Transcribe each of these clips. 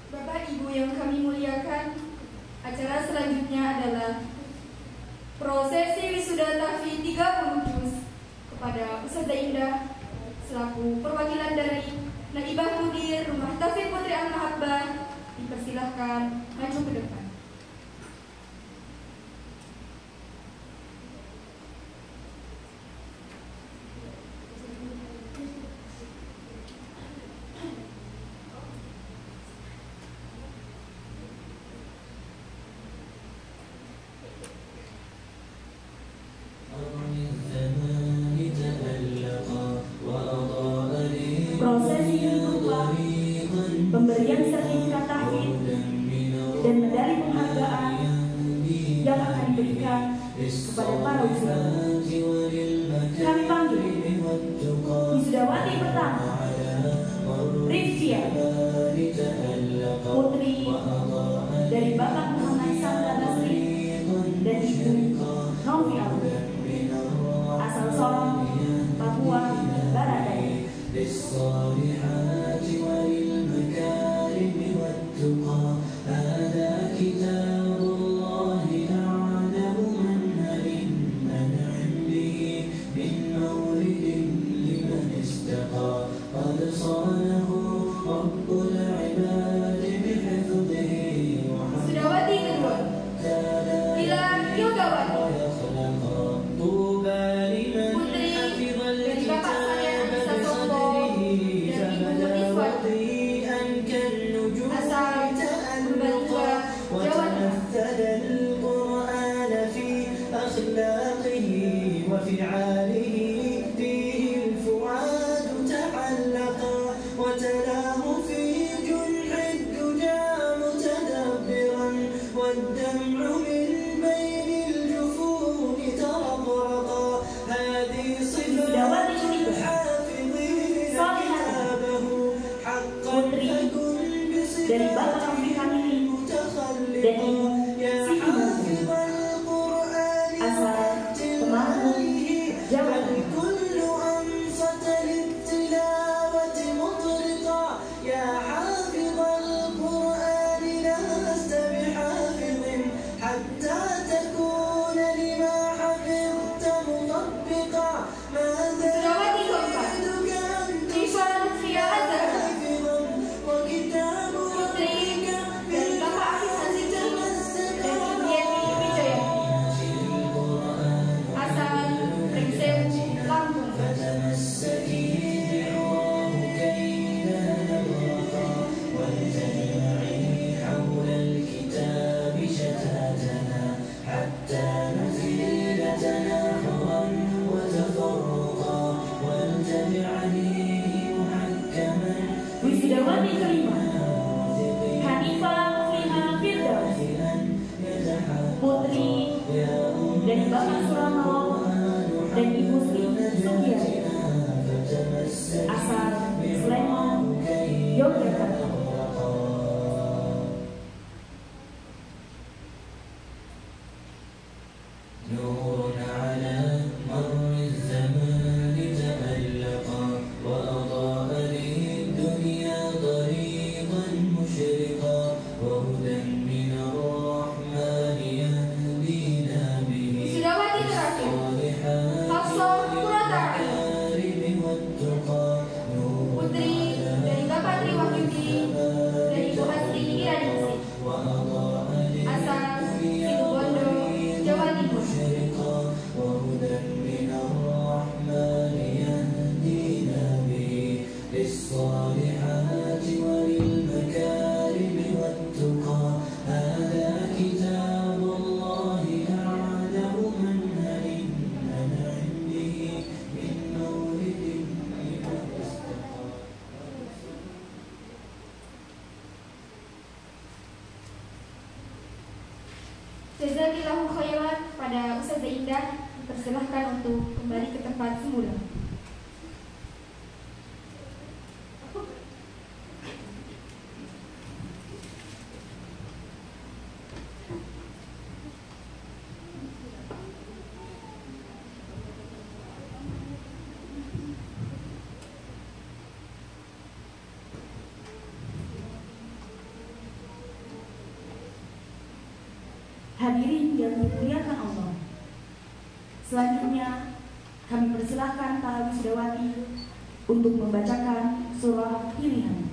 Bapak Ibu yang kami muliakan, acara selanjutnya adalah prosesi wisuda tahfiz 30 juz kepada Ustazah Indah selaku perwakilan dari Naibah Mudir Rumah Tahfiz Putri Al-Mahabbah, dipersilahkan maju ke depan. Prosesi berupa pemberian sertifikat tahfiz dan medali penghargaan yang akan diberikan kepada para wisudawan. Kami panggil wisudawati pertama, Rifia, putri dari Bapak Muhammad Sandra Basri dan Ibu Novi Alu, asal Sorong, Papua Barat Daya. للصالحات وللمكارم والتقى هذا كتاب الله أعلم منهل منعم به من مورد لمن استقى قد صانه رب العباد بحفظه Wisudawan kedua, Ila Yogawati, طوبى لمن putri حفظ dari Bapak saya Anissa Soko dan Ibu Niswati, asal Purbalingga, Jawa Tengah. وتمثل القرآن في أخلاقه وفعاله فيه الفؤاد تعلقا وتلاه في جنح الدجى متدبرا والدمع من بين الجفون ترقرقا هذه صفات الحافظين كتابه حقا تكن dari Bapak Amri Kamili dan Ibu Siti Martin, asal Temanggung, Jawa Tengah. كل أنصت للتلاوة مطرقا يا حافظ القرآن لست بحافظ حتى تكون لما حفظت مطبقا ماذا يريدك أن Siswa Lutfia Azhar, حافظا وكتاب putri dari Bapak Afif Azizul dan Ibu Yeni Wijayati, asal Pringsewu, Lampung. فتمسكي بعواه كي لا نبرقا ولتجمعي حول الكتاب شتاتنا حتى نزيل تناحرا وتفرقا ولتجعليه محكما Wisudawati kelima, Hanifah Mufliha Firdaus, putri dari Bapak Suramo dan Ibu Sri Sugiyati, asal Sleman, Yogyakarta. نور على مر الزمان تألقا وأضاء للدنيا طريقا مشرقا وهدى من الرحمن يهدينا به Wisudawati terakhir, Hafsah Puratari, الكارم والتقى نور putri dari Bapak Tri Wahyudi dan Ibu Hasti Iraningsih, وأضاء asal Situbondo, Jawa Timur. مشرقا وهدى من الرحمن يهدينا به للصالحات وللمكارم والتقى هذا كتاب الله أعلم منهل منعم به من مورد لمن استقى. Jazakillahu khairan pada Ustazah Indah, dipersilahkan untuk kembali ke tempat semula. Hadirin yang dimuliakan Allah. Selanjutnya kami persilahkan para wisudawati untuk membacakan surah pilihan.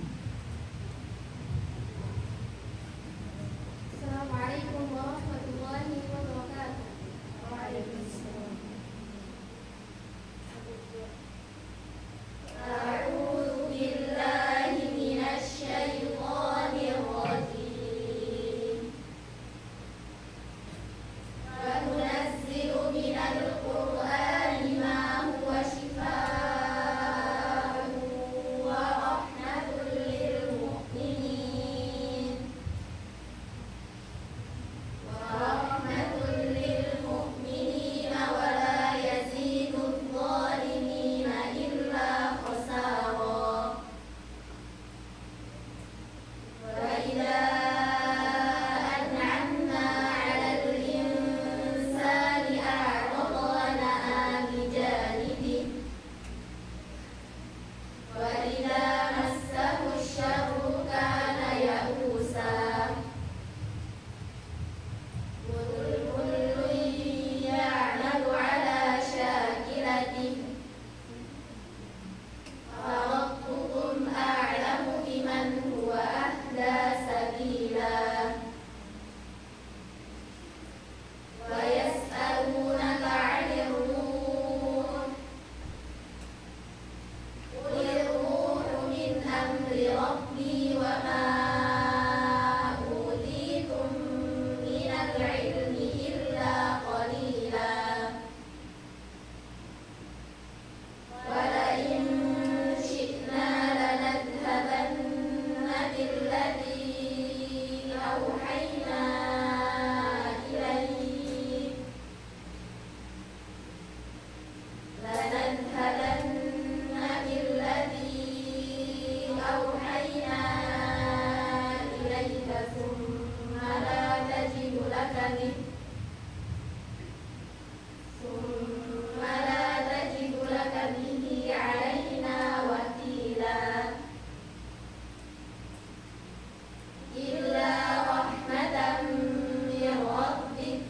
Assalamualaikum warahmatullahi wabarakatuh. Waalaikumsalam. A'udzu billahi minasy syaithanir rajim. Wa nunazzilu minal qur'ani ma huwa shifaa'un wa rahmatun lil mu'minin. ورحمة للمؤمنين ولا يزيد الظالمين إلا خسارا وإذا أنعمنا على الإنسان أعرض ونأى بجانبه وإذا مسه الشر كان يئوسا كل يعمل على شاكلته فربكم أعلم بمن هو أهدى سبيلا ويسألونك عن الروح قل الروح من أمر ربي وما أوتيتم من العلم إلا قليلا ولئن شئنا لنذهبن بالذي أوحينا إليك ثم لا تجد لك به علينا وكيلا إلا رحمة من ربك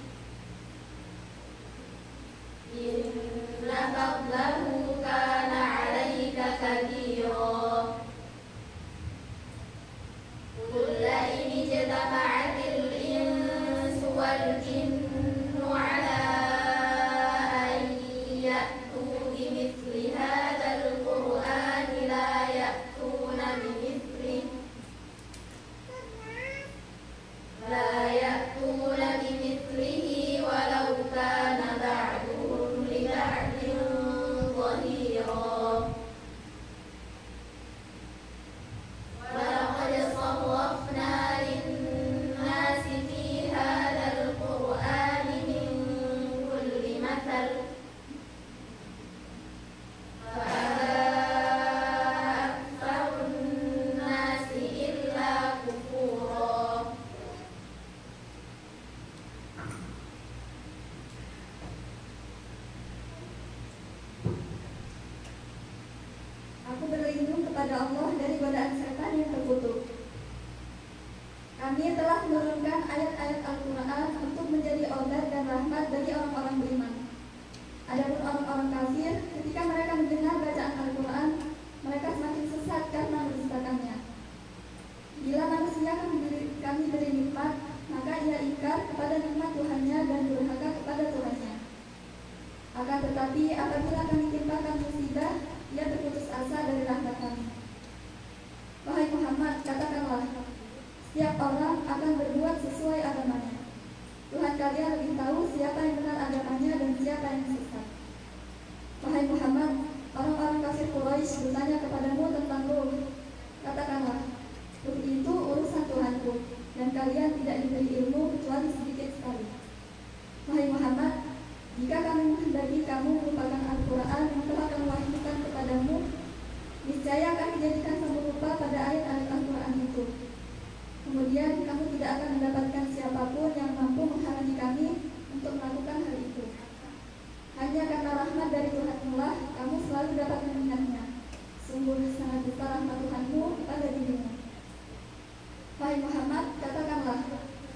إن فضله كان عليك كبيرا قل لئن اجتمعت الإنس والجن على أن يأتوا بمثل هذا القرآن لا يأتون بمثله ولو كان بعضهم لبعض ظهيرا ولقد صرفنا للناس في هذا القرآن من كل مثل فأبى أكثر الناس إلا كفورا. Aku berlindung kepada Allah dari godaan setan yang terkutuk. Kami telah menurunkan ayat-ayat Al-Quran untuk menjadi obat dan rahmat bagi orang-orang beriman. Adapun orang-orang kafir, ketika mereka mendengar bacaan Al-Quran, mereka semakin sesat karena mendustakannya. Bila manusia kami beri nikmat, maka ia ingkar kepada nikmat Tuhannya dan durhaka kepada Tuhannya. Akan tetapi apabila kami timpakan musibah, ia berputus asa dari rahmat kami. Wahai Muhammad, katakanlah, setiap orang akan berbuat sesuai agamanya. Tuhan kalian lebih tahu siapa yang benar agamanya dan siapa yang sesat. Wahai Muhammad, orang-orang kafir Quraisy bertanya kepadamu tentang ruh. Katakanlah, ruh itu urusan Tuhanku, dan kalian tidak diberi ilmu kecuali sedikit sekali. Wahai Muhammad, jika kami menghendaki kamu melupakan Al-Quran yang telah kami wahyukan kepadamu, niscaya kami jadikan kamu lupa pada ayat-ayat Al-Quran itu. Kemudian kamu tidak akan mendapatkan siapapun yang mampu menghalangi kami untuk melakukan hal itu. Hanya karena rahmat dari Tuhanmu-lah kamu selalu dapat mengingatnya. Sungguh sangat besar rahmat Tuhanmu kepada dirimu. Wahai Muhammad, katakanlah,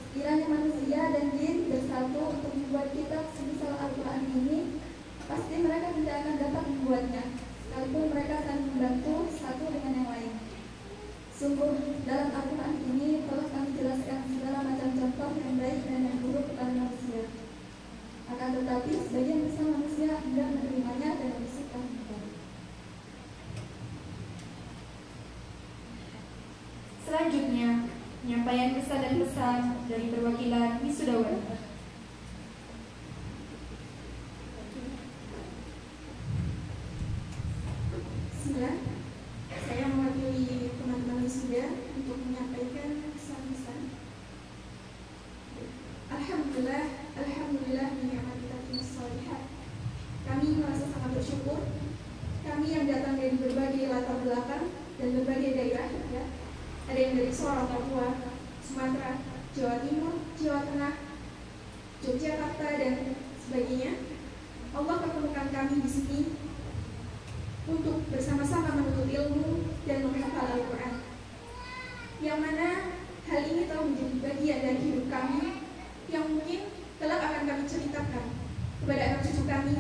sekiranya manusia dan jin bersatu untuk membuat kitab semisal Al-Quran ini, pasti mereka tidak akan dapat membuatnya, sekalipun mereka saling membantu satu dengan yang lain. Sungguh, dalam Al-Quran ini telah kami jelaskan segala macam contoh yang baik dan yang buruk kepada manusia. Akan tetapi, sebagian besar manusia enggan menerimanya dan bersikap enggan. Selanjutnya, penyampaian pesan dan pesan dari perwakilan wisudawan. Bismillah, saya mewakili teman-teman wisuda untuk menyampaikan pesan-pesan. Alhamdulillah ni'matillahi sholihat. Kami merasa sangat bersyukur. Kami yang datang dari berbagai latar belakang dan berbagai daerah, ya. Ada yang dari Sorong, Papua, Sumatera, Jawa Timur, Jawa Tengah, Yogyakarta, dan sebagainya. Allah pertemukan kami di sini untuk bersama-sama menuntut ilmu dan menghafal Al-Quran, yang mana hal ini telah menjadi bagian dari hidup kami yang mungkin kelak akan kami ceritakan kepada anak cucu kami,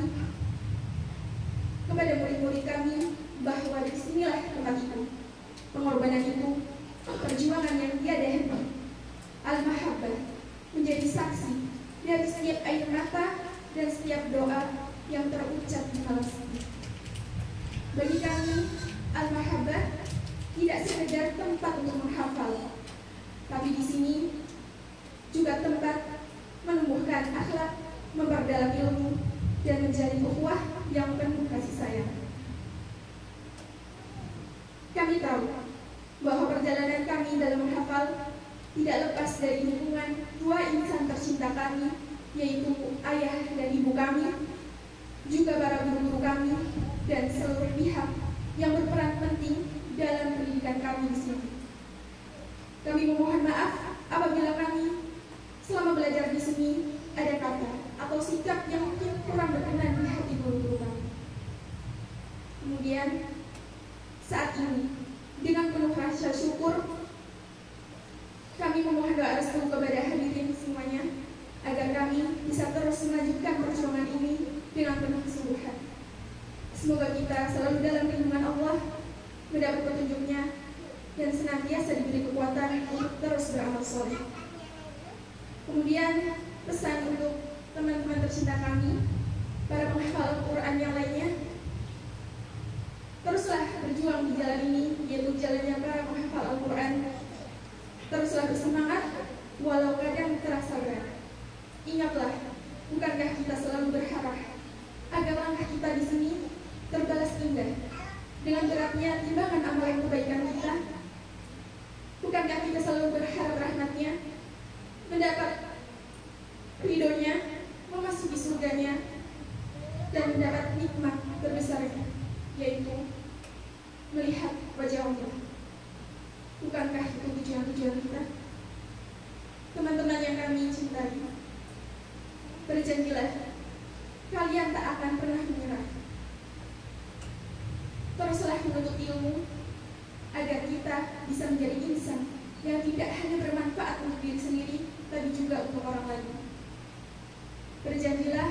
kepada murid-murid kami, bahwa di sinilah tempat itu, pengorbanan itu, perjuangan yang tiada henti. Al-Mahabbah menjadi saksi dari setiap air mata dan setiap doa yang terucap di malam ini. Bagi kami, Al-Mahabbah tidak sekedar tempat untuk menghafal, tapi di sini juga tempat menumbuhkan akhlak, memperdalam ilmu, dan menjalin ukhuwah yang penuh kasih sayang. Kami tahu bahwa perjalanan kami dalam menghafal tidak lepas dari hubungan dua insan tercinta kami, yaitu ayah dan ibu kami, juga para guru-guru kami, dan seluruh pihak yang berperan penting dalam pendidikan kami di sini. Kami memohon maaf apabila kami selama belajar di sini ada kata atau sikap yang mungkin kurang berkenan di hati guru-guru kami. Kemudian saat ini dengan penuh rasa syukur kami memohon doa restu kepada hadirin semuanya agar kami bisa terus melanjutkan perjuangan ini dengan penuh kesungguhan. Semoga kita selalu dalam lindungan Allah, mendapat petunjuknya, dan senantiasa diberi kekuatan untuk terus beramal soleh. Kemudian pesan untuk teman-teman tercinta kami, para penghafal Al-Quran yang lainnya, teruslah berjuang di jalan ini, yaitu jalannya para penghafal Al-Quran. Teruslah bersemangat, walau kadang terasa berat. Ingatlah, bukankah kita selalu berharap agar langkah kita di sini terbalas indah dengan beratnya timbangan amalan kebaikan kita? Bukankah kita selalu berharap rahmatnya, mendapat ridhonya, memasuki surganya, dan mendapat nikmat terbesarnya, yaitu melihat wajah Allah? Bukankah itu tujuan-tujuan kita? Teman-teman yang kami cintai, berjanjilah kalian tak akan pernah menyerah. Teruslah menuntut ilmu agar kita bisa menjadi insan yang tidak hanya bermanfaat untuk diri sendiri, tapi juga untuk orang lain. Berjanjilah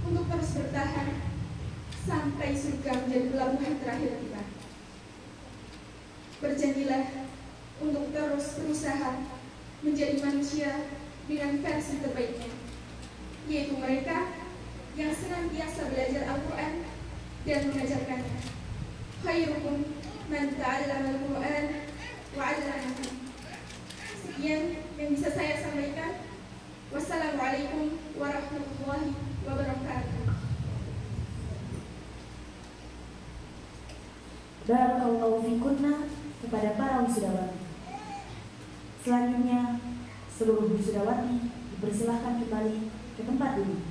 untuk terus bertahan sampai surga menjadi pelabuhan terakhir kita. Berjanjilah untuk terus berusaha menjadi manusia dengan versi terbaiknya, yaitu mereka yang senantiasa belajar Al-Quran dan mengajarkannya. Khairukum man ta'allama Al-Quran wa 'allamahu. Sekian yang bisa saya sampaikan. Wassalamualaikum warahmatullahi wabarakatuh. Barakallahu fikunna kepada para wisudawan. Selanjutnya, seluruh wisudawati dipersilahkan kembali ke tempat duduk.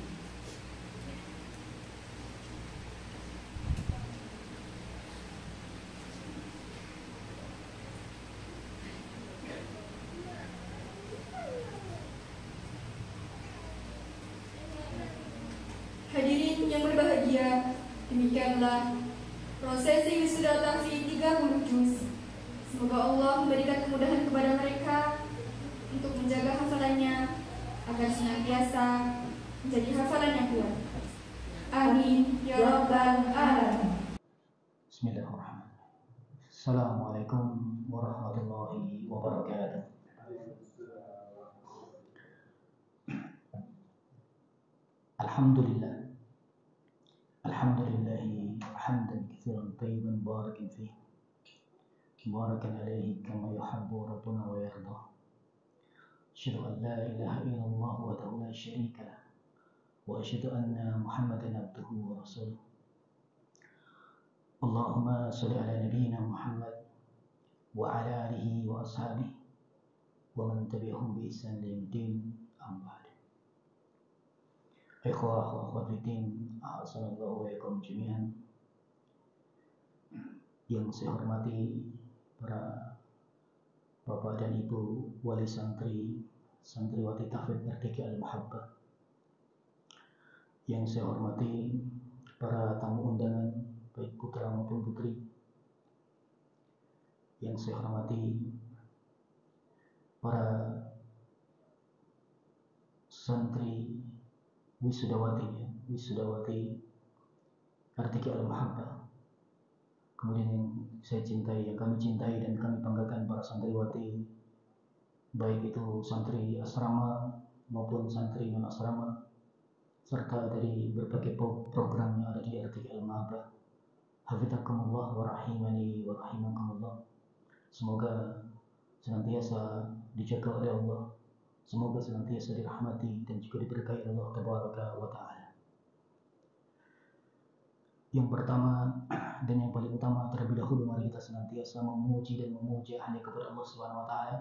Hadirin yang berbahagia, demikianlah prosesi wisuda tahfiz 30 juz. Semoga Allah memberikan kemudahan kepada mereka untuk menjaga hafalannya agar senantiasa menjadi hafalan yang kuat. Amin ya rabbal alamin. Bismillahirrahmanirrahim. Assalamualaikum warahmatullahi wabarakatuh. Alhamdulillah. Alhamdulillahi hamdan katsiran tayyiban barakan fihi. Barakan alaihi kama yuhibbu rabbuna wa yarda. Asyhadu an la ilaha illallah wahdahu la syarika lah. Wa asyhadu anna Muhammadan abduhu wa rasuluh. Allahumma shalli ala nabiyyina Muhammad wa ala alihi wa ashabihi wa man tabi'ahum bi ihsan ila yaumil amma ba'd. Ikhwah wa akhwat fiddin, a'azzallahu wa iyyakum jami'an. Yang saya hormati para Bapak dan Ibu wali santri, santriwati Tahfidz Merdeka Al-Mahabbah. Yang saya hormati para tamu undangan, baik putra maupun putri. Yang saya hormati para santri wisudawati Merdeka Al-Mahabbah. Kemudian yang saya cintai, yang kami cintai dan kami banggakan para santriwati, baik itu santri asrama maupun santri non asrama, serta dari berbagai program yang ada di Merdeka Al-Mahabbah. Hafizakumullah wa rahimani wa rahimakumullah. Semoga senantiasa dijaga oleh Allah, semoga senantiasa dirahmati dan juga diberkahi Allah Tabaraka wa Ta'ala. Yang pertama dan yang paling utama, terlebih dahulu mari kita senantiasa memuji dan memuja hanya kepada Allah Subhanahu wa Ta'ala,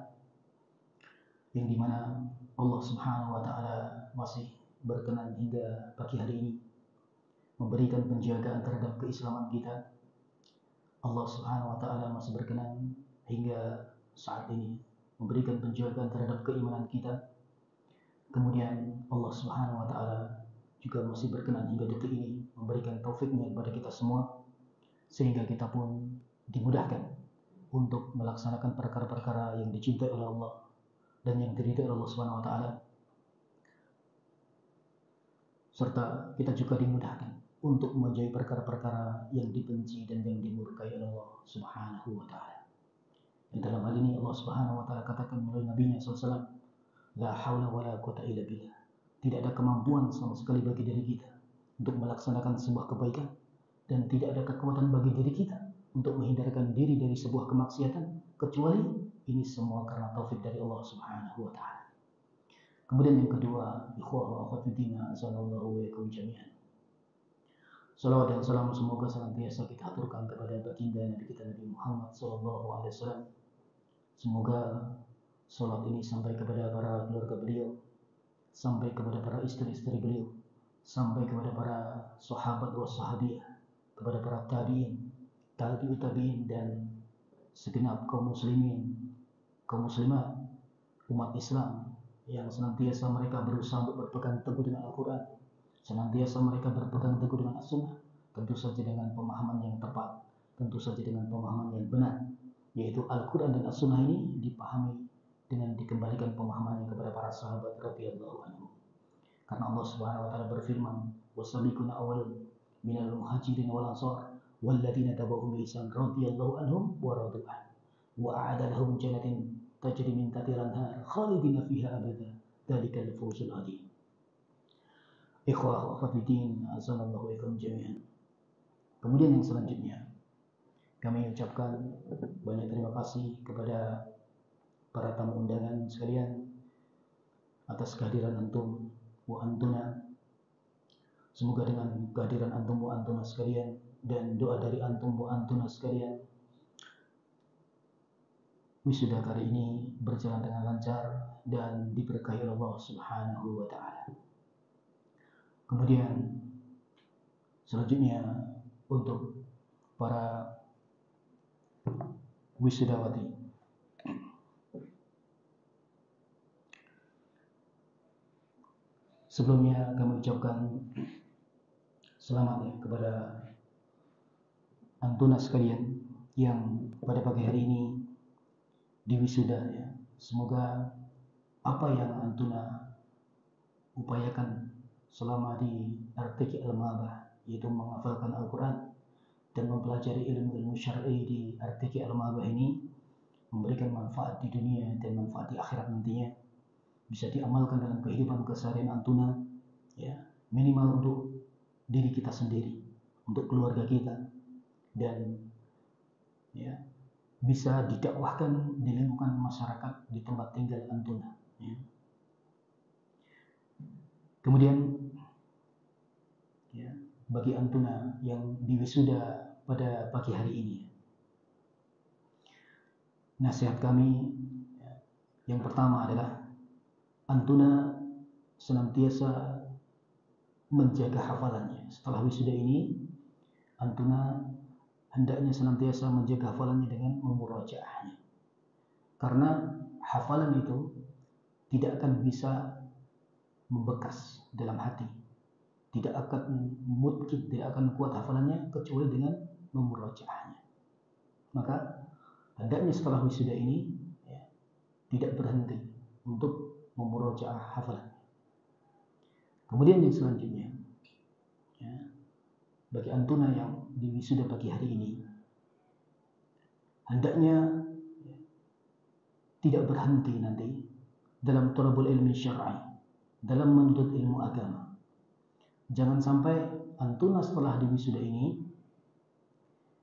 yang dimana Allah Subhanahu wa Ta'ala masih berkenan hingga pagi hari ini memberikan penjagaan terhadap keislaman kita. Allah Subhanahu wa Ta'ala masih berkenan hingga saat ini memberikan penjagaan terhadap keimanan kita. Kemudian Allah Subhanahu wa Ta'ala juga masih berkenan hingga detik ini memberikan taufiknya kepada kita semua, sehingga kita pun dimudahkan untuk melaksanakan perkara-perkara yang dicintai oleh Allah dan yang diridhai oleh Allah Subhanahu wa Ta'ala, serta kita juga dimudahkan untuk menjauhi perkara-perkara yang dibenci dan yang dimurkai oleh Allah Subhanahu wa Ta'ala. Dan dalam hal ini Allah Subhanahu wa Ta'ala katakan melalui Nabi-Nya SAW, la haula wa la quwwata illa billah. Tidak ada kemampuan sama sekali bagi diri kita untuk melaksanakan sebuah kebaikan, dan tidak ada kekuatan bagi diri kita untuk menghindarkan diri dari sebuah kemaksiatan, kecuali ini semua karena taufik dari Allah Subhanahu wa Ta'ala. Kemudian yang kedua, ikhwah wa akhwat fiddin, azanallahu wa iyyakum jami'an. Salawat dan salam semoga senantiasa kita aturkan kepada baginda Nabi kita Nabi Muhammad sallallahu alaihi wasallam. Semoga salat ini sampai kepada para keluarga beliau, sampai kepada para istri-istri beliau, sampai kepada para sahabat wa sahabiyah, kepada para tabi'in, tabi'ut tabi'in, dan segenap kaum muslimin, kaum muslimat, umat Islam yang senantiasa mereka berusaha untuk berpegang teguh dengan Al-Quran, senantiasa mereka berpegang teguh dengan As-Sunnah, tentu saja dengan pemahaman yang tepat, tentu saja dengan pemahaman yang benar, yaitu Al-Quran dan As-Sunnah ini dipahami dengan dikembalikan pemahamannya kepada para sahabat radhiyallahu anhum. Karena Allah Subhanahu wa Ta'ala berfirman, wasabiquna awwalun minal muhajirin wal ansar walladzina tabauhum bi ihsan radhiyallahu anhum wa radu an wa a'ada lahum jannatin tajri min tahtiha al-anhar khalidina fiha abada dzalikal fawzul adzim. Ikhwah wa akhwat fiddin, azanallahu wa iyyakum jami'an. Kemudian yang selanjutnya, kami ucapkan banyak terima kasih kepada para tamu undangan sekalian atas kehadiran antum wa antuna. Semoga dengan kehadiran antum wa antuna sekalian dan doa dari antum wa antuna sekalian, wisuda kali ini berjalan dengan lancar dan diberkahi oleh Allah Subhanahu wa Ta'ala. Kemudian selanjutnya untuk para wisudawati, sebelumnya kami ucapkan selamat ya kepada antuna sekalian yang pada pagi hari ini diwisuda ya. Semoga apa yang antuna upayakan selama di RTQ Al-Mabah, yaitu menghafalkan Al-Quran dan mempelajari ilmu-ilmu syar'i di RTQ Al-Mabah ini, memberikan manfaat di dunia dan manfaat di akhirat nantinya, bisa diamalkan dalam kehidupan keseharian antuna, ya, minimal untuk diri kita sendiri, untuk keluarga kita, dan ya, bisa didakwahkan di lingkungan masyarakat di tempat tinggal antuna, ya. Kemudian ya, bagi antuna yang diwisuda pada pagi hari ini, nasihat kami ya, yang pertama adalah antuna senantiasa menjaga hafalannya. Setelah wisuda ini, antuna hendaknya senantiasa menjaga hafalannya dengan memurajaahnya. Karena hafalan itu tidak akan bisa membekas dalam hati, tidak akan mungkin, tidak akan kuat hafalannya kecuali dengan memurajaahnya. Maka hendaknya setelah wisuda ini ya, tidak berhenti untuk memurajaah hafalan. Kemudian yang selanjutnya, ya, bagi antuna yang di wisuda pagi hari ini, hendaknya ya, tidak berhenti nanti dalam thalabul ilmi syar'i, dalam menuntut ilmu agama. Jangan sampai antuna setelah di wisuda ini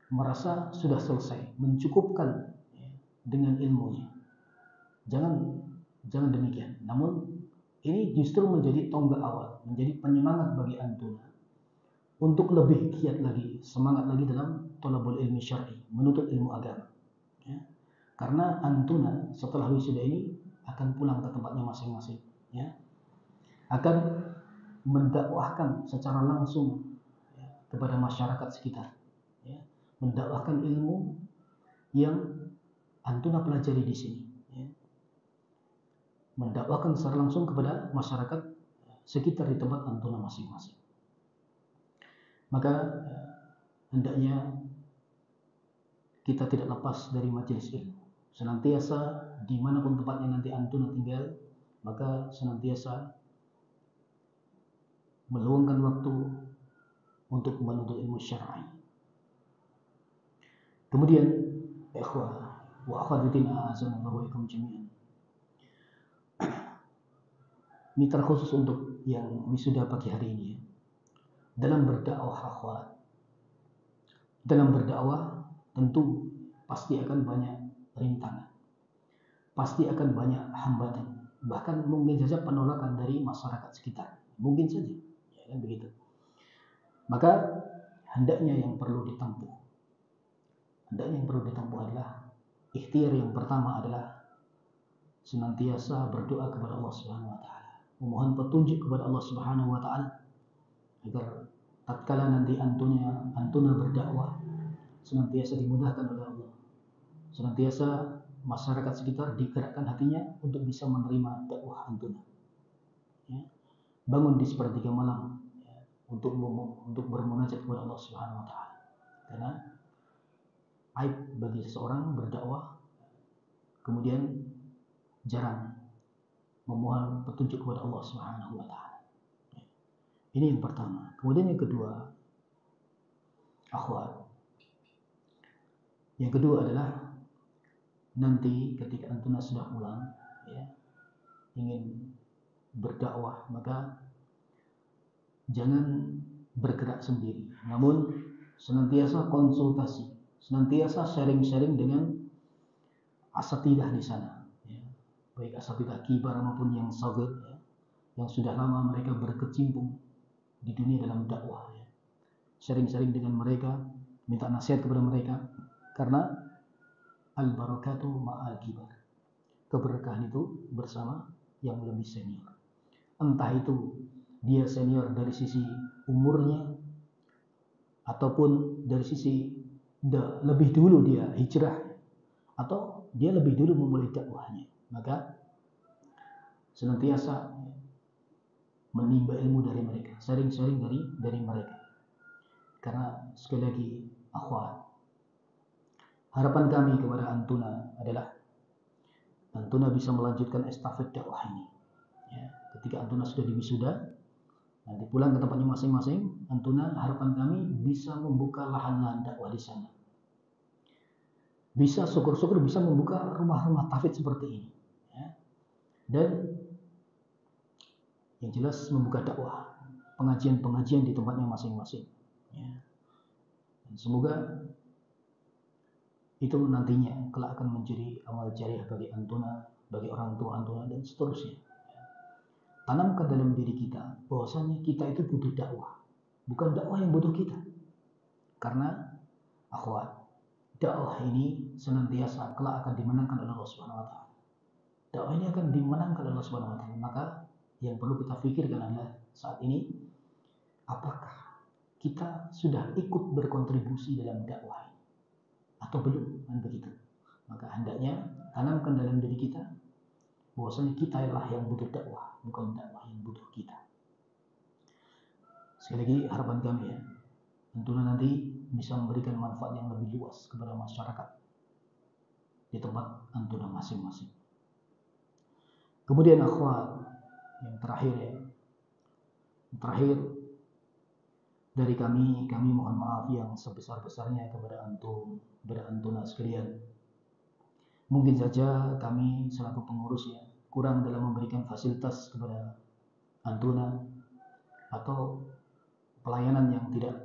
merasa sudah selesai, mencukupkan ya, dengan ilmunya. Jangan demikian. Namun ini justru menjadi tonggak awal, menjadi penyemangat bagi antuna untuk lebih giat lagi, semangat lagi dalam thalabul ilmi syar'i, menuntut ilmu agama. Ya. Karena antuna setelah wisuda ini akan pulang ke tempatnya masing-masing, ya, akan mendakwahkan secara langsung ya, kepada masyarakat sekitar, ya, mendakwahkan ilmu yang antuna pelajari di sini, ya, mendakwahkan secara langsung kepada masyarakat sekitar di tempat antuna masing-masing. Maka hendaknya kita tidak lepas dari majelis ilmu, senantiasa dimanapun tempatnya nanti antuna tinggal, maka senantiasa meluangkan waktu untuk menuntut ilmu syar'i. Kemudian, ikhwah wa akhwatiddin a'azanallahu wa iyyakum jami'an. Ini terkhusus untuk yang wisuda pagi hari ini. Dalam berdakwah akhwat, dalam berdakwah tentu pasti akan banyak rintangan, pasti akan banyak hambatan, bahkan mungkin saja penolakan dari masyarakat sekitar, mungkin saja. Kan begitu. Maka hendaknya yang perlu ditempuh adalah ikhtiar yang pertama adalah senantiasa berdoa kepada Allah Subhanahu wa taala, memohon petunjuk kepada Allah Subhanahu wa taala agar tatkala nanti antuna berdakwah senantiasa dimudahkan oleh Allah, senantiasa masyarakat sekitar digerakkan hatinya untuk bisa menerima dakwah antuna. Ya. Bangun di sepertiga malam ya, untuk bermunajat kepada Allah Subhanahu wa taala. Karena aib bagi seseorang berdakwah kemudian jarang memohon petunjuk kepada Allah Subhanahu wa taala. Ya. Ini yang pertama. Kemudian yang kedua, akhwat. Yang kedua adalah nanti ketika antuna sudah pulang ya, ingin berdakwah, maka jangan bergerak sendiri, namun senantiasa konsultasi, senantiasa sharing-sharing dengan asatidah di sana, ya. Baik asatidah kibar maupun yang saghir, ya, yang sudah lama mereka berkecimpung di dunia dalam dakwah, ya. Sharing-sharing dengan mereka, minta nasihat kepada mereka, karena al-barakatu ma'al kibar, keberkahan itu bersama yang lebih senior. Entah itu dia senior dari sisi umurnya ataupun dari sisi lebih dulu dia hijrah atau dia lebih dulu memulai dakwahnya, maka senantiasa menimba ilmu dari mereka, sharing-sharing dari mereka. Karena sekali lagi akhwat, harapan kami kepada antuna adalah antuna bisa melanjutkan estafet dakwah ini. Ya, ketika antuna sudah diwisuda, Nanti pulang ke tempatnya masing-masing, Antuna harapan kami bisa membuka lahan-lahan dakwah di sana. Bisa syukur-syukur bisa membuka rumah-rumah tahfidz seperti ini. Ya. Dan yang jelas membuka dakwah, pengajian-pengajian di tempatnya masing-masing. Ya. Dan semoga itu nantinya kelak akan menjadi amal jariah bagi Antuna, bagi orang tua Antuna dan seterusnya. Tanamkan dalam diri kita bahwasanya kita itu butuh dakwah, bukan dakwah yang butuh kita. Karena akhwat, dakwah ini senantiasa kelak akan dimenangkan oleh Allah Subhanahu wa taala. Dakwah ini akan dimenangkan oleh Allah Subhanahu wa taala. Maka yang perlu kita pikirkan adalah saat ini, apakah kita sudah ikut berkontribusi dalam dakwah ini atau belum, kan begitu. Maka hendaknya tanamkan dalam diri kita bahwasanya kita adalah yang butuh dakwah, bukan dakwah yang butuh kita. Sekali lagi harapan kami ya, tentunya nanti bisa memberikan manfaat yang lebih luas kepada masyarakat di tempat Antuna masing-masing. Kemudian akhwat, yang terakhir ya, terakhir dari kami mohon maaf yang sebesar-besarnya kepada antum, kepada Antuna sekalian. Mungkin saja kami selaku pengurus ya kurang dalam memberikan fasilitas kepada Antuna atau pelayanan yang tidak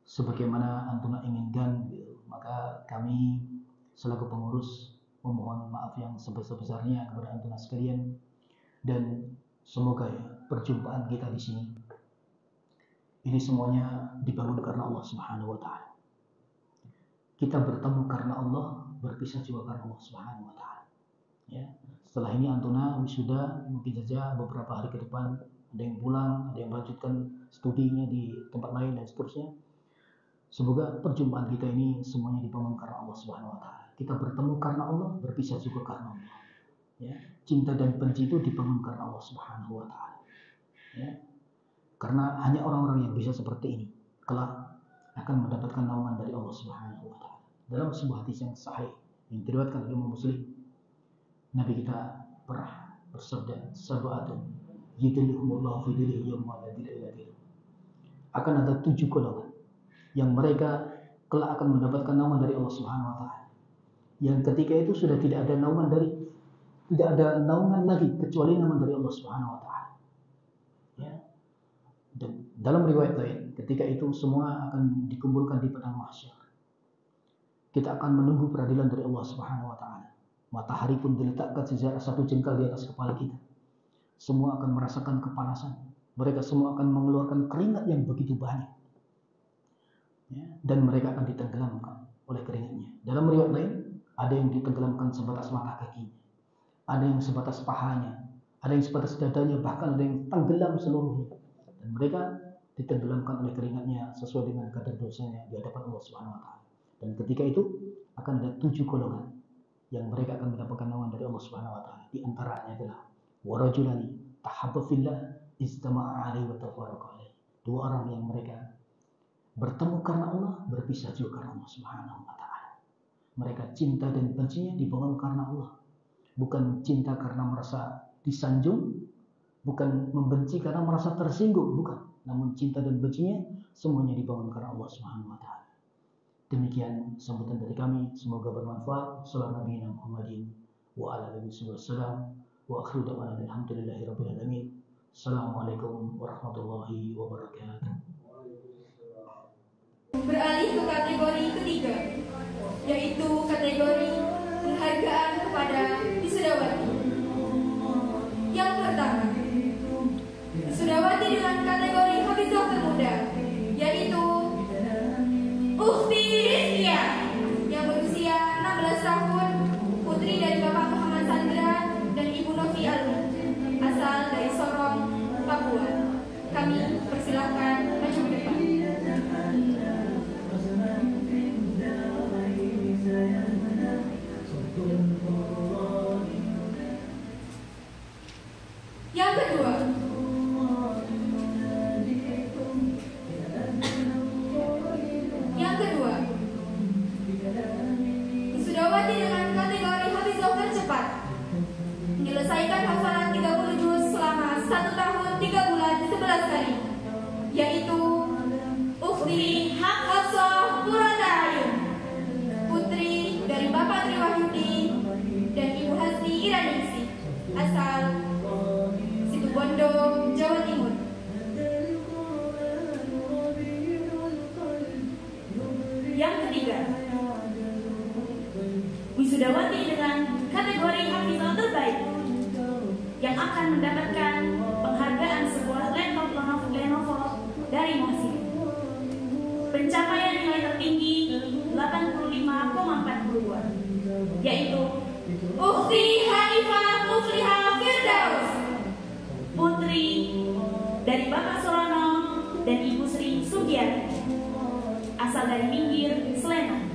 sebagaimana Antuna inginkan gitu. Maka kami selaku pengurus memohon maaf yang sebesar-besarnya kepada Antuna sekalian, dan semoga ya perjumpaan kita di sini ini semuanya dibangun karena Allah Subhanahu wa taala. Kita bertemu karena Allah, berpisah juga karena Allah Subhanahu wa taala. Ya. Setelah ini Antuna wisuda, mungkin saja beberapa hari ke depan ada yang pulang, ada yang melanjutkan studinya di tempat lain dan seterusnya. Semoga perjumpaan kita ini semuanya dibangun karena Allah Subhanahu wa taala. Kita bertemu karena Allah, berpisah juga karena Allah. Ya. Cinta dan benci itu dibangun karena Allah Subhanahu wa taala. Ya. Karena hanya orang-orang yang bisa seperti ini kelak akan mendapatkan naungan dari Allah Subhanahu wa taala. Dalam sebuah hadis yang sahih yang diriwayatkan oleh Imam Muslim, Nabi kita pernah bersabda, "Sab'atun yudhilluhumullahu fi dhillihi yauma la dhilla illa dhilluh." Akan ada 7 golongan yang mereka kelak akan mendapatkan naungan dari Allah Subhanahu wa taala. Yang ketika itu sudah tidak ada naungan lagi kecuali naungan dari Allah Subhanahu wa taala. Ya. Dan dalam riwayat lain, ketika itu semua akan dikumpulkan di padang mahsyar. Kita akan menunggu peradilan dari Allah Subhanahu wa taala. Matahari pun diletakkan sejarak 1 jengkal di atas kepala kita. Semua akan merasakan kepanasan. Mereka semua akan mengeluarkan keringat yang begitu banyak. Ya, dan mereka akan ditenggelamkan oleh keringatnya. Dalam riwayat lain, ada yang ditenggelamkan sebatas mata kakinya, ada yang sebatas pahanya, ada yang sebatas dadanya, bahkan ada yang tenggelam seluruhnya. Dan mereka ditenggelamkan oleh keringatnya sesuai dengan kadar dosanya di hadapan Allah Subhanahu wa taala. Dan ketika itu akan ada 7 golongan yang mereka akan mendapatkan naungan dari Allah Subhanahu wa taala. Di antaranya adalah warajulani tahabba fillah istama'a alaihi wa tafarraqa alaihi. 2 orang yang mereka bertemu karena Allah, berpisah juga karena Allah Subhanahu wa taala. Mereka cinta dan bencinya dibangun karena Allah. Bukan cinta karena merasa disanjung, bukan membenci karena merasa tersinggung, bukan. Namun cinta dan bencinya semuanya dibangun karena Allah Subhanahu wa taala. Demikian sambutan dari kami, semoga bermanfaat. Sallallahu Nabi Muhammadin wa ala alihi wasallam wa akhiru da'wana alhamdulillahirabbil alamin. Assalamualaikum warahmatullahi wabarakatuh. Beralih ke kategori ketiga, yaitu kategori penghargaan kepada wisudawati. Yang pertama, wisudawati dengan kategori hafizah termuda, yaitu Ukhti Rizkia yang berusia 16 tahun, putri dari Bapak Muhammad Sandra dan Ibu Novi Alun, asal dari Sorong, Papua. Kami persilahkan maju ke depan. Yang kedua, wisudawati dengan kategori hafizah tercepat, menyelesaikan hafalan 30 juz selama 1 tahun 3 bulan yaitu Ukhti Hafsah Purwatayun, putri dari Bapak Tri Wahyudi dan Ibu Hasni Iraningsih, asal Situbondo, Jawa Timur. Yang ketiga, wisudawati dengan kategori hafizah terbaik yang akan mendapatkan penghargaan sebuah laptop Lenovo dari Mohsin. Pencapaian nilai tertinggi 85,42, yaitu Ukhti Hanifah Muflihah Firdaus, putri dari Bapak Surono dan Ibu Sri Sugiyati, asal dari Minggir, Sleman.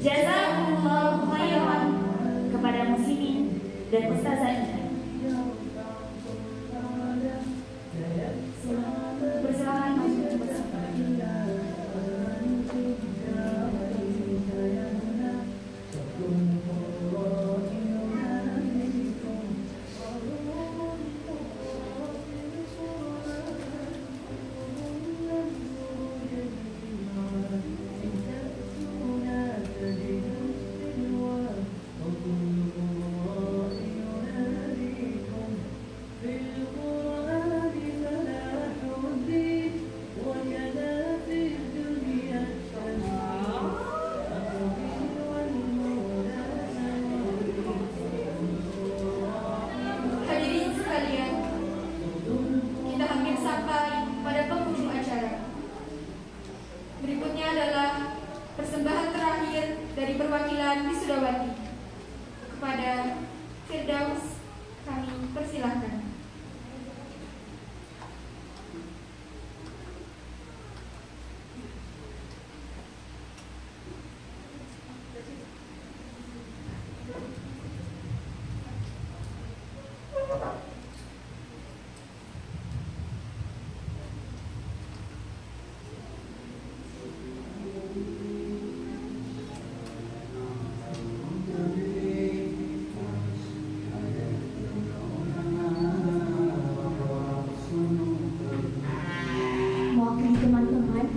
Jazakumullahu khairan kepada muslimin dan ustazahnya. Persilakan maju ke depan. Berikutnya adalah persembahan terakhir dari perwakilan wisudawati. Kepada Firdaus kami persilahkan. Teman-teman,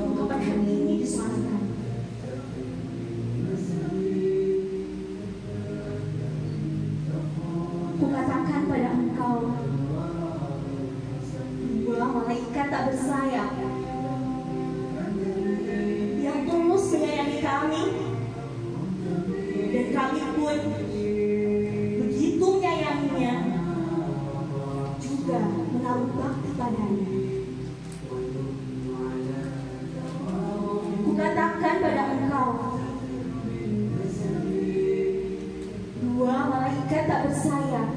ungkapan hari ini disematkan. Kukatakan pada engkau, dua malaikat tak bersayap yang tulus menyayangi kami, dan kami pun begitu menyayanginya, juga menaruh bakti padanya. Kukatakan pada engkau, dua malaikat tak bersayap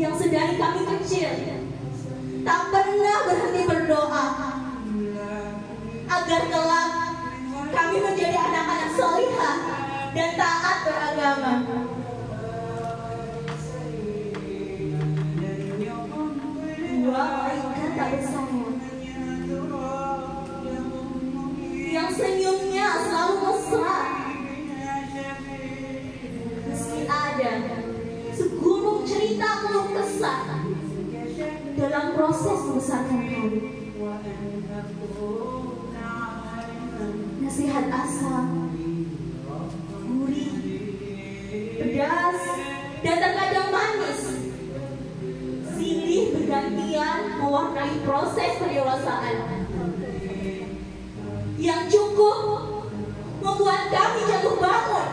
yang sedari kami kecil tak pernah berhenti berdoa agar kelak kami menjadi anak-anak salihah dan taat beragama. Dua malaikat tak bersayap yang senyumnya selalu mesra, meski ada segunung cerita keluh kesah dalam proses membesarkan kami. Nasihat asam, gurih, pedas, dan terkadang manis silih bergantian mewarnai proses pendewasaan yang cukup membuat kami jatuh bangun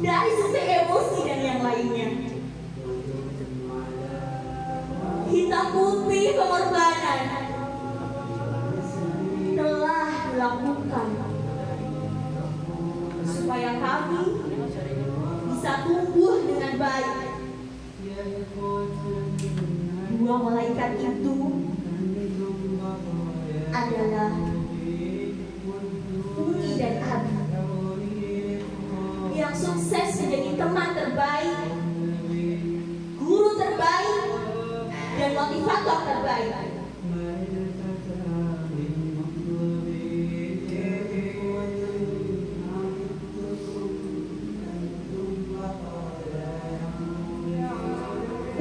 dari sisi emosi dan yang lainnya. Hitam putih pengorbanan telah dilakukan supaya kami bisa tumbuh dengan baik. Dua malaikat itu adalah Umi dan Abi yang sukses menjadi teman terbaik, guru terbaik, dan motivator terbaik.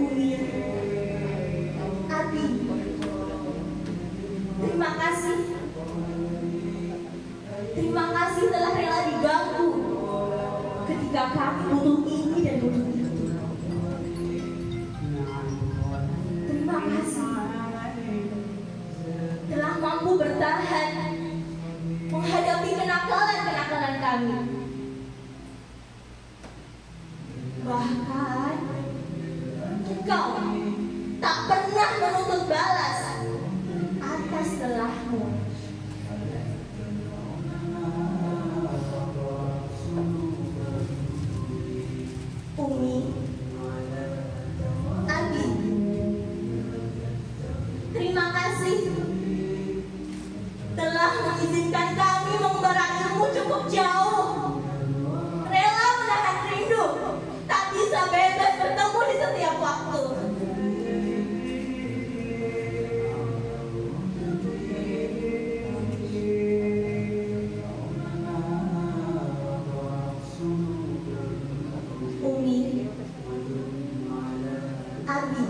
Umi, Abi, terima kasih. Terima kasih telah rela diganggu ketika kami butuh ini dan butuh itu. Terima kasih telah mampu bertahan menghadapi kenakalan-kenakalan kami. Bahkan engkau tak pernah menuntut balas atas telahmu. Umi, Abi, terima kasih telah mengizinkan kami mengembara ilmu cukup jauh, rela menahan rindu, tak bisa bebas bertemu di setiap waktu. Umi, Abi,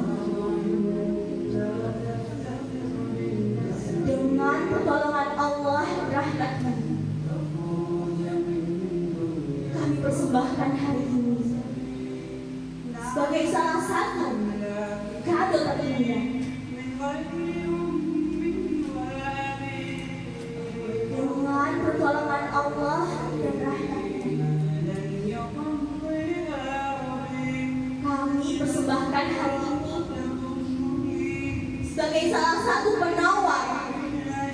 dengan pertolongan Allah rahmatnya, kami persembahkan hari ini sebagai salah satu kado terindah. Dengan pertolongan Allah dan rahmatnya, kami persembahkan hari ini sebagai salah satu penawar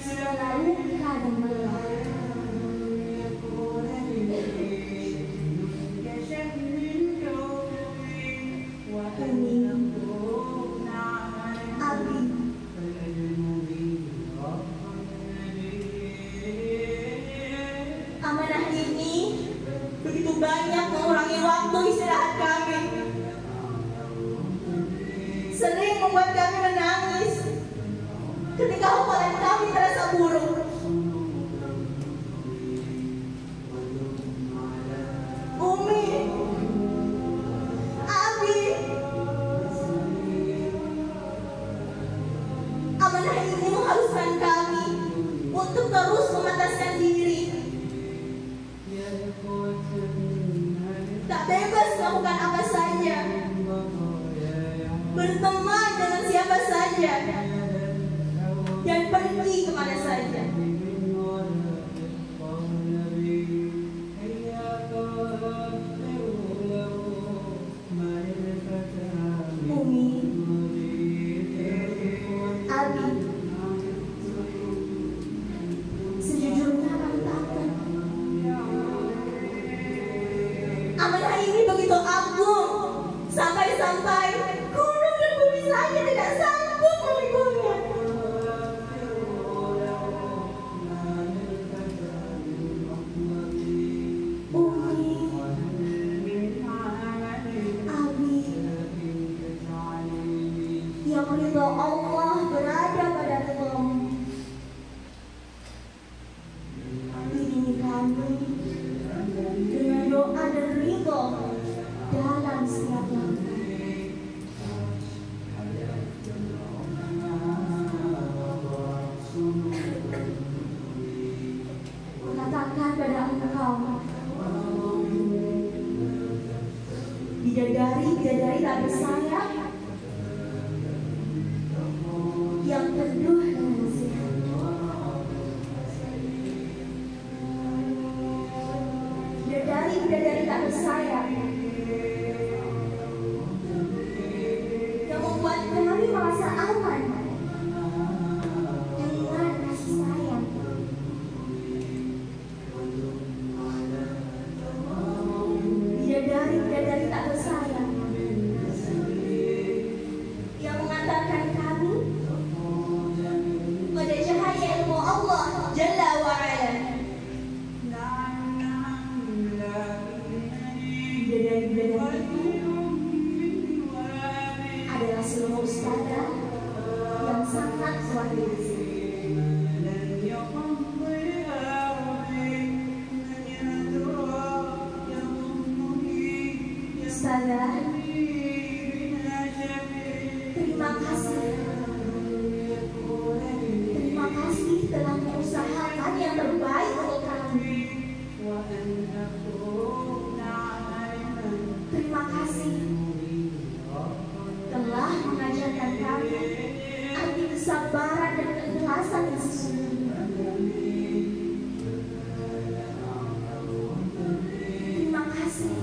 segala luka dan lelah. Umi, Abi, amanah ini begitu banyak mengurangi waktu istirahat kami, sering membuat kami menangis ketika hafalan kami terasa buruk. Umi, Abi, amanah ini mengharuskan kami untuk terus memataskan diri, tak bebas melakukan apa saja, berteman dengan siapa saja, dan pergi kemana saja. Umi, Abi, sejujurnya kami takut. Amanah ini begitu agung, sampai-sampai gunung dan bumi saja tidak sanggup memikulnya. Umi, Abi, yang ridho Allah berada pada ridhomu. Iringi kami dengan doa dan ridho dalam setiap langkah. seluruh ustazah yang sangat luar biasa. Ustazah, terima kasih. Terima kasih telah mengusahakan yang terbaik untuk kami. Terima kasih telah mengajarkan kami arti kesabaran dan keikhlasan yang sesungguhnya. Terima kasih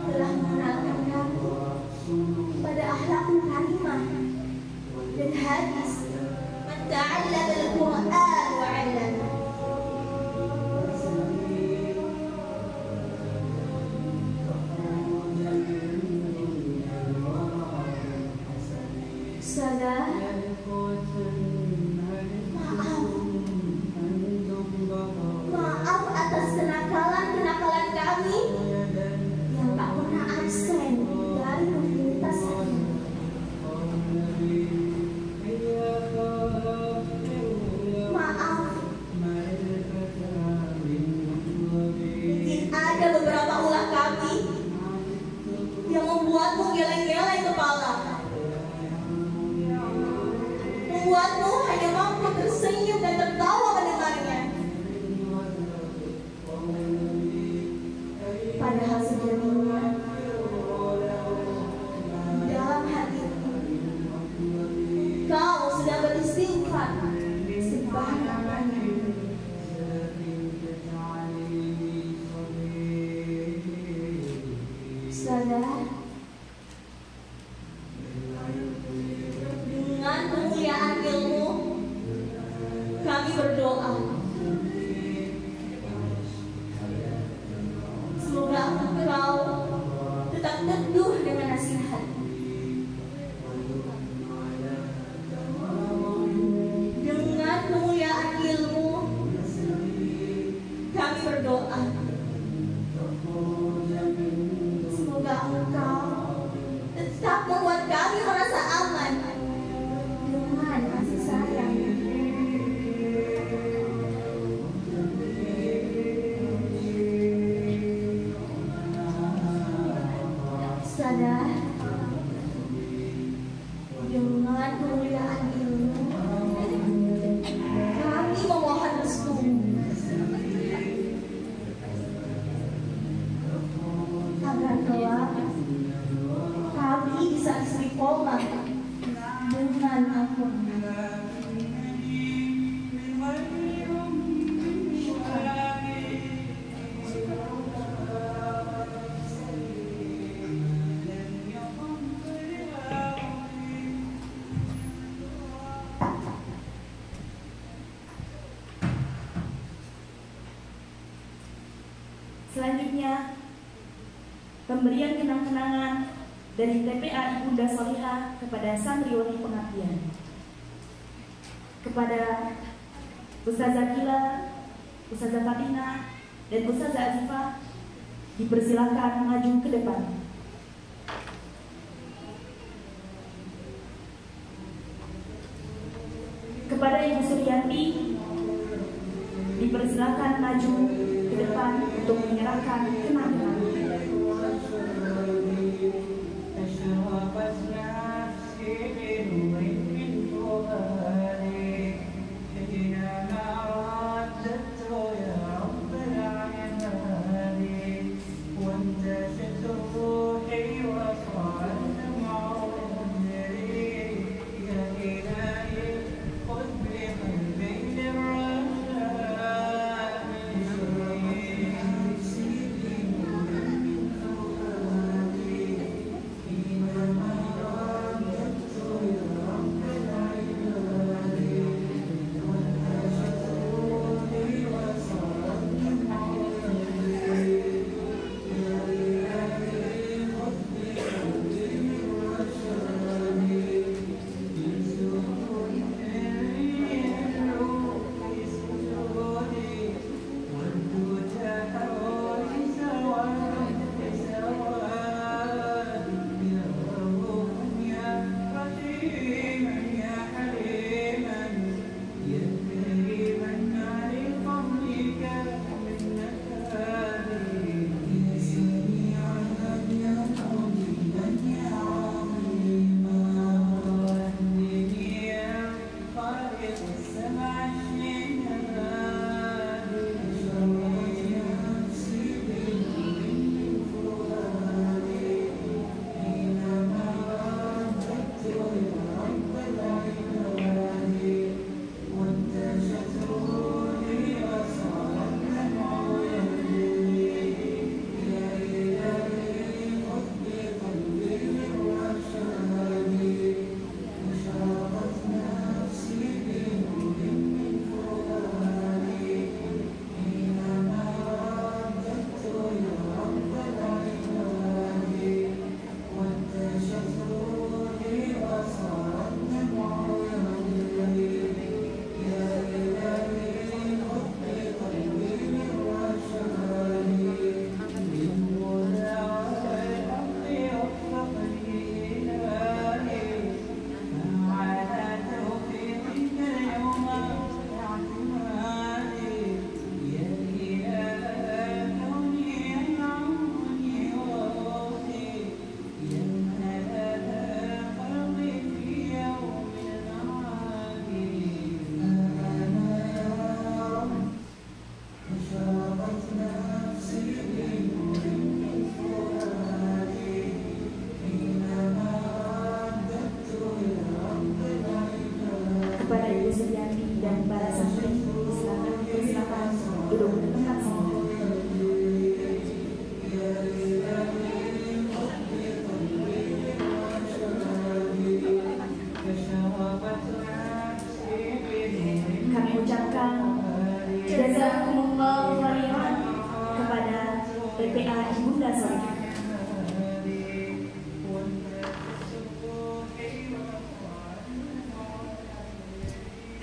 telah mengenalkan kami pada akhlakul karimah dan hadis man ta'allama al-Qur'an wa 'allama. Ustazah, maaf atas kenakalan kami yang tak pernah absen dari rutinitas hari. Maaf, mungkin ada beberapa ulah kami yang membuatmu geleng-geleng kepala, membuatmu hanya mampu tersenyum dan tertawa mendengarnya. Padahal sejatinya di dalam hatimu kau sudah beristighfar sebanyak-banyaknya. Ustazah, dengan kemuliaan ilmu kami berdoa semoga engkau tetap teguh dengan nasihat. Dengan kemuliaan ilmu kami berdoa semoga engkau tetap membuat kami merasa aman dengan kasih sayang. Ustazah, dengan kemuliaan ilmu kami memohon restu agar kelak kami bisa istiqomah dengan Al-Quran. Selanjutnya, pemberian kenang-kenangan dari TPA Ibunda Solihah kepada santriwati pengabdian. Kepada Ustazah Kila, Ustazah Fatina, dan Ustazah Azifah dipersilakan maju ke depan. Kepada Ibu Suryanti dipersilakan maju ke depan untuk menyerahkan kenang-kenangan.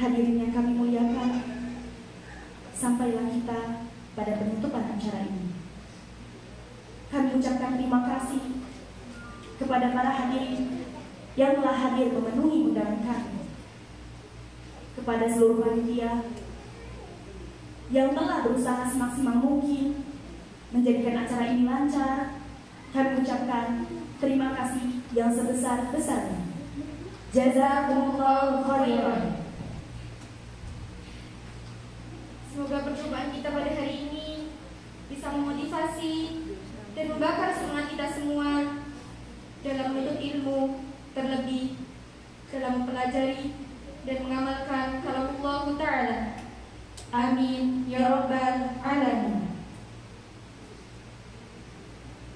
Hadirin yang kami muliakan, sampailah kita pada penutupan acara ini. Kami ucapkan terima kasih kepada para hadirin yang telah hadir memenuhi undangan kami, kepada seluruh panitia yang telah berusaha semaksimal mungkin menjadikan acara ini lancar. Kami ucapkan terima kasih yang sebesar-besarnya. Jazakumullahu khairan. Semoga percobaan kita pada hari ini bisa memotivasi dan membakar semangat kita semua dalam menuntut ilmu, terlebih dalam mempelajari dan mengamalkan kalam Allah Ta'ala. Amin ya rabbal alamin.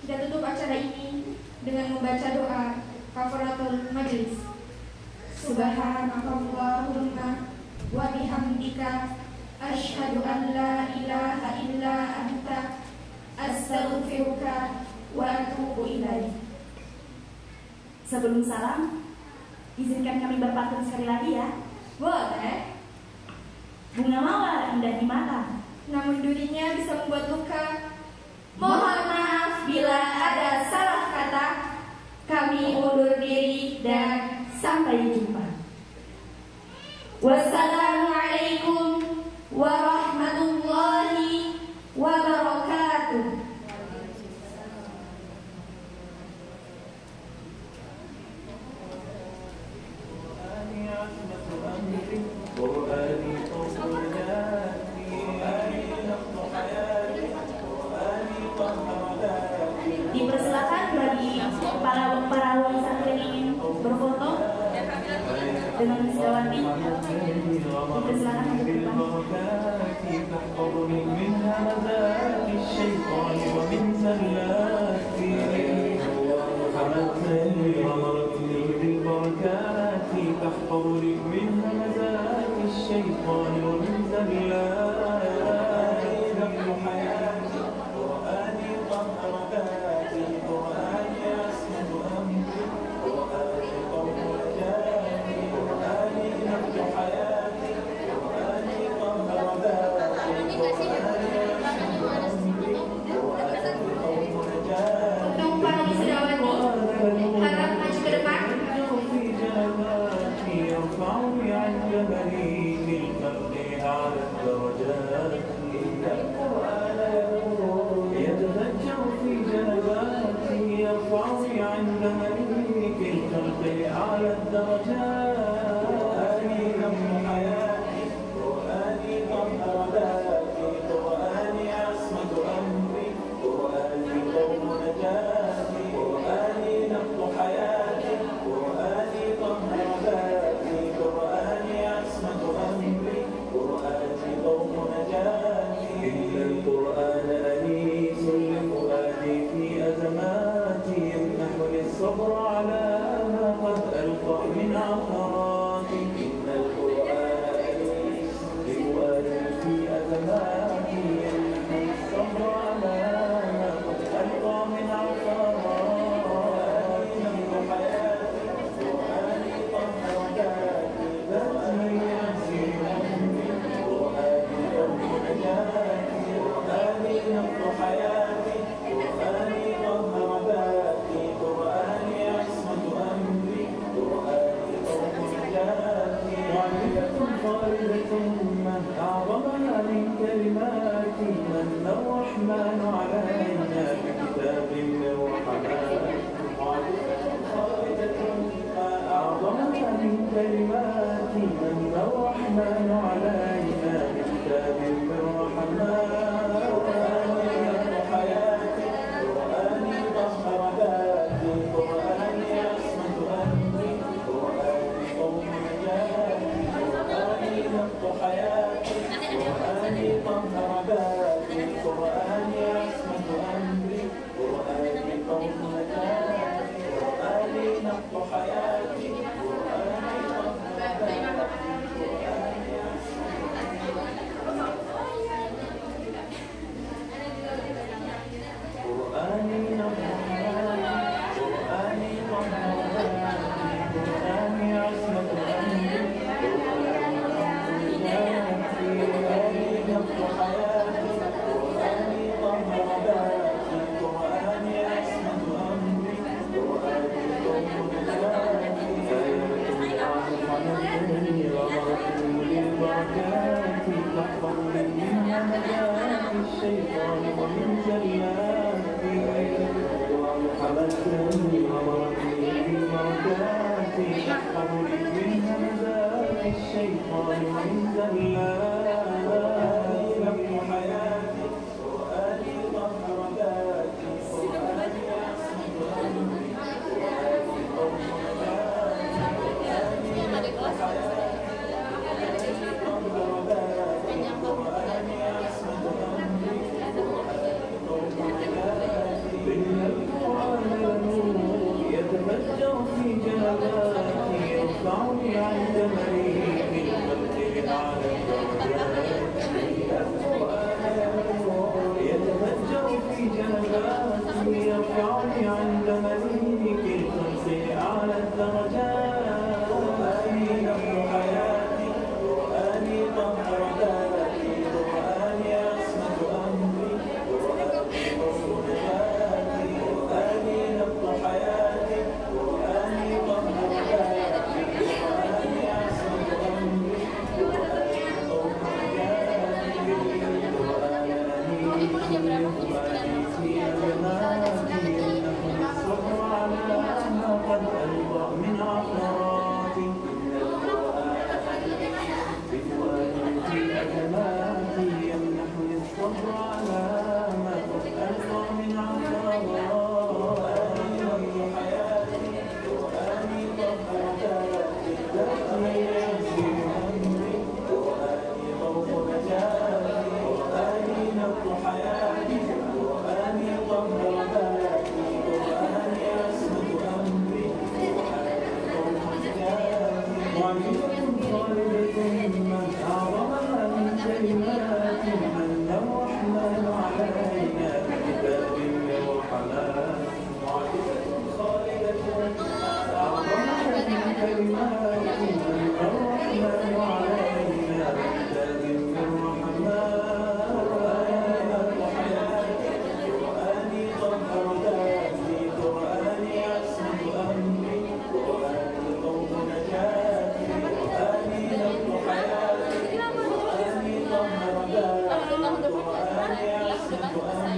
Kita tutup acara ini dengan membaca doa kafaratul majlis. Subhanakallahumma wa bihamdika asyhadu an la ilaha illa anta astaghfiruka wa atubu ilaik. Sebelum salam, izinkan kami berpantun sekali lagi ya. Boleh. Bunga mawar indah di mata, Namun durinya bisa membuat luka. Mohon maaf bila ada salah kata. Kami undur diri dan sampai jumpa. Wassalamualaikum warahmatullahi wabarakatuh. Dipersilakan bagi para wali santri yang ingin berfoto dengan Misdawati. Dipersilakan untuk depan. تحفظني من همزات الشيطان ومن زلات ذكر حياتي قرآني طهر ذاتي قرآني أسمد أمري قرآني قوم نجاتي قرآني نبت حياتي قرآني طهر ذاتي قرآني أسمد أمري قرآني قوم نجاتي. Untuk para Misdawati, harap maju ke depan. يرفعني عند مليك الخلق أعلى الدرجات إن القرآن يتذكر في جنباتي يرفعني عند مليك الخلق أعلى الدرجات. قرآني نبض حياتي قرآني طهر ذاتي قرآني عصمة أمري قرآني قوم نجاتي قرآني نبض حياتي قرآني طهر ذاتي قرآني عصمة أمري قرآني قوم نجاتي. إن القرآن أنيس لفؤادي في أزماتي يمنحني الصبر على ما قد ألقى من عثرات. إن القرآن أنيس لفؤادي في أزماتي يمنحني الصبر على ما قد ألقى من عثرات. نبض حياتي قرآني طهر ذاتي ذاتي نفسي أمري قرآني قوم نجاتي قرآني نبض حياتي قرآني طهر ذاتي قرآني عصمة أمري قرآني قوم نجاتي. معرفة خالدة من أعظمها من كلماتي من الرحمن علينا بكتاب من رحمات. معرفة خالدة ما أعظمها من كلماتي من الرحمن علينا بكتاب من رحمات. قرآني نبض حياتي قرآني طهر ذاتي قرآني عصمة أمري قرآني قوم نجاتي قرآني نبض حياتي الشيطان ومن زلاتي حملتني ومرتني في مركاتي تحفظني من همزات الشيطان ومن زلاتي لك حياتي قرآني طهر ذاتي قرآني أحسن أمري قرآني طهر يتفجر في جنباتي يرفعني عند مريض الخلق على يتفجر في جنباتي يرفعني عند مريض الخلق على الدرجات قرآني نبض حياتي قرآني طهر ذاتي قرآني أصمت أمري قرآني نور نجاتي قرآني نبض حياتي قرآني طهر ذاتي قرآني أصمت أمري قرآني نور نجاتي قرآني في جمالي إنه الصبر على ما قد ألقى من عثراتي إن القرآن فتواني في أكماتي يمنحني الصبر على ما قد ألقى من عثراتي قرآني حياتي قرآني طهر ذاتي ذاتي يهزم أمري قرآني خوف نجاتي قرآني نبض حياتي قرآني طهر ذاتي قرآني أسمت أمري قرآني خوف نجاتي معجزة خالدة من أعظمها من كلمات من الرحمن علينا بكتاب من رحمات معجزة خالدة أعظمها من كلمات من الرحمن علينا بكتاب من رحمات حياتي قرآني طهر ذاتي قرآني أسمت أمري قرآني خوف نجاتي قرآني نبض حياتي قرآني طهر ذاتي قرآني أسمت أمري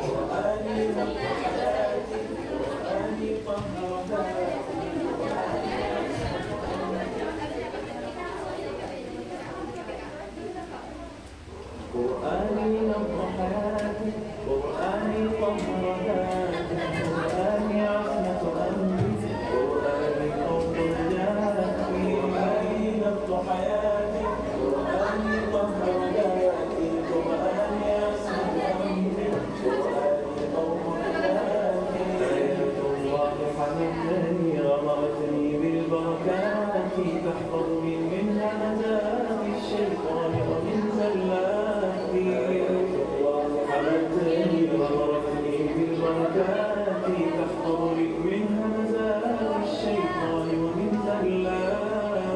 قرآني نبض حياتي قرآني طهر ذاتي قرآني نبض حياتي قرآني طهر ذاتي قرآني عصمة أمري قرآني خوف نجاتي قرآني نبض حياتي قرآني طهر ذاتي قرآني عصمة أمري قرآني خوف نجاتي آية الله حمدتني غمرتني بالبركات تحفظني من همزات الشيطان ومن زلاتي حمدتني غمرتني بالبركات تحفظني من همزات الشيطان ومن زلاتي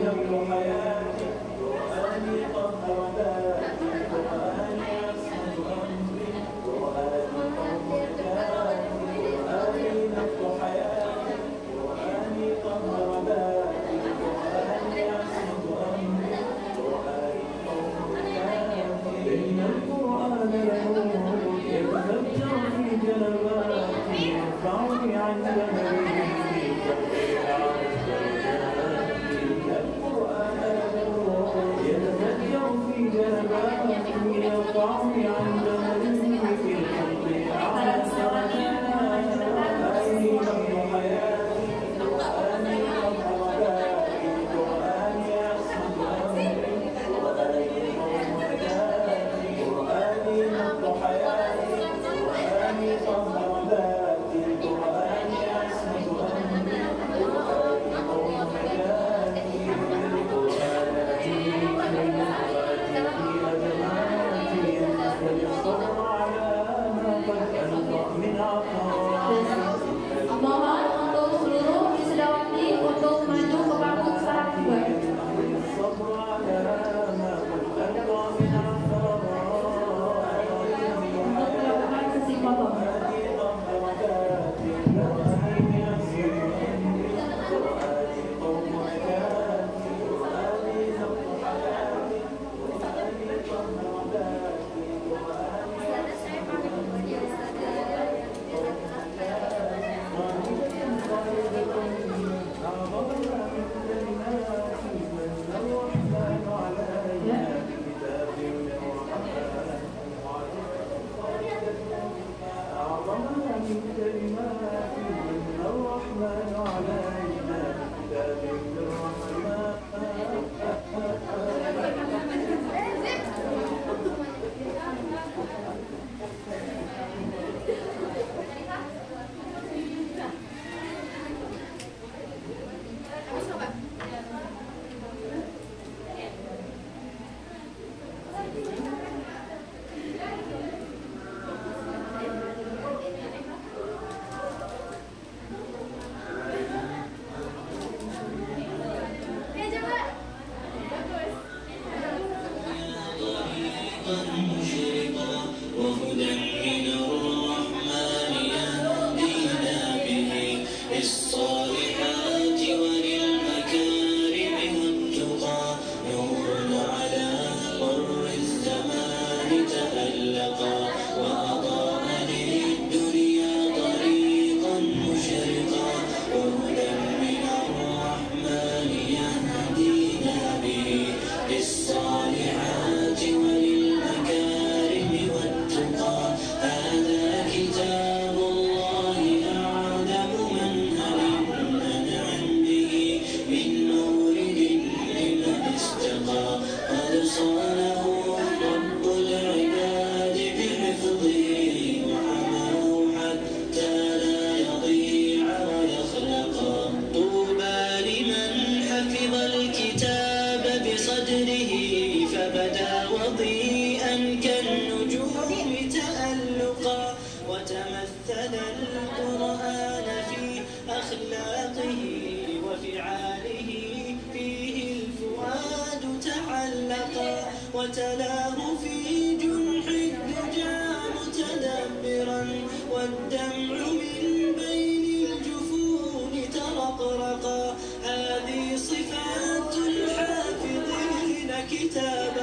نبض حياتي قرآني طهر ذاتي قرآني أسمت أمري قرآني خوف نجاتي قرآني نبض حياتي قرآني طهر ذاتي قرآني أسمت أمري قرآني خوف نجاتي إن القرآن لنور يتفجر في جنباتي يرفعني عند مريضي القرآن لنور يتفجر في جنباتي يرفعني عند مريضي الحق على الدرجات قرآني نبض حياتي قرآني طهر ذاتي قرآني أسمت أمري قرآني خوف نجاتي قرآني نبض حياتي قرآني طهر ذاتي قرآني أسمت أمري قرآني خوف نجاتي قرآن أتيك من نباتي في أزماتي ينزل الصبر على ما قد ألقى من عطاء Mohon untuk seluruh wisudawati untuk maju ke panggung saat dua. الصبر على ما قد ألقى من عطاء Untuk melakukan sesi foto. وتلاه في جنح الدجى متدبرا والدمع من بين الجفون ترقرقا. هذه صفات الحافظين كتابا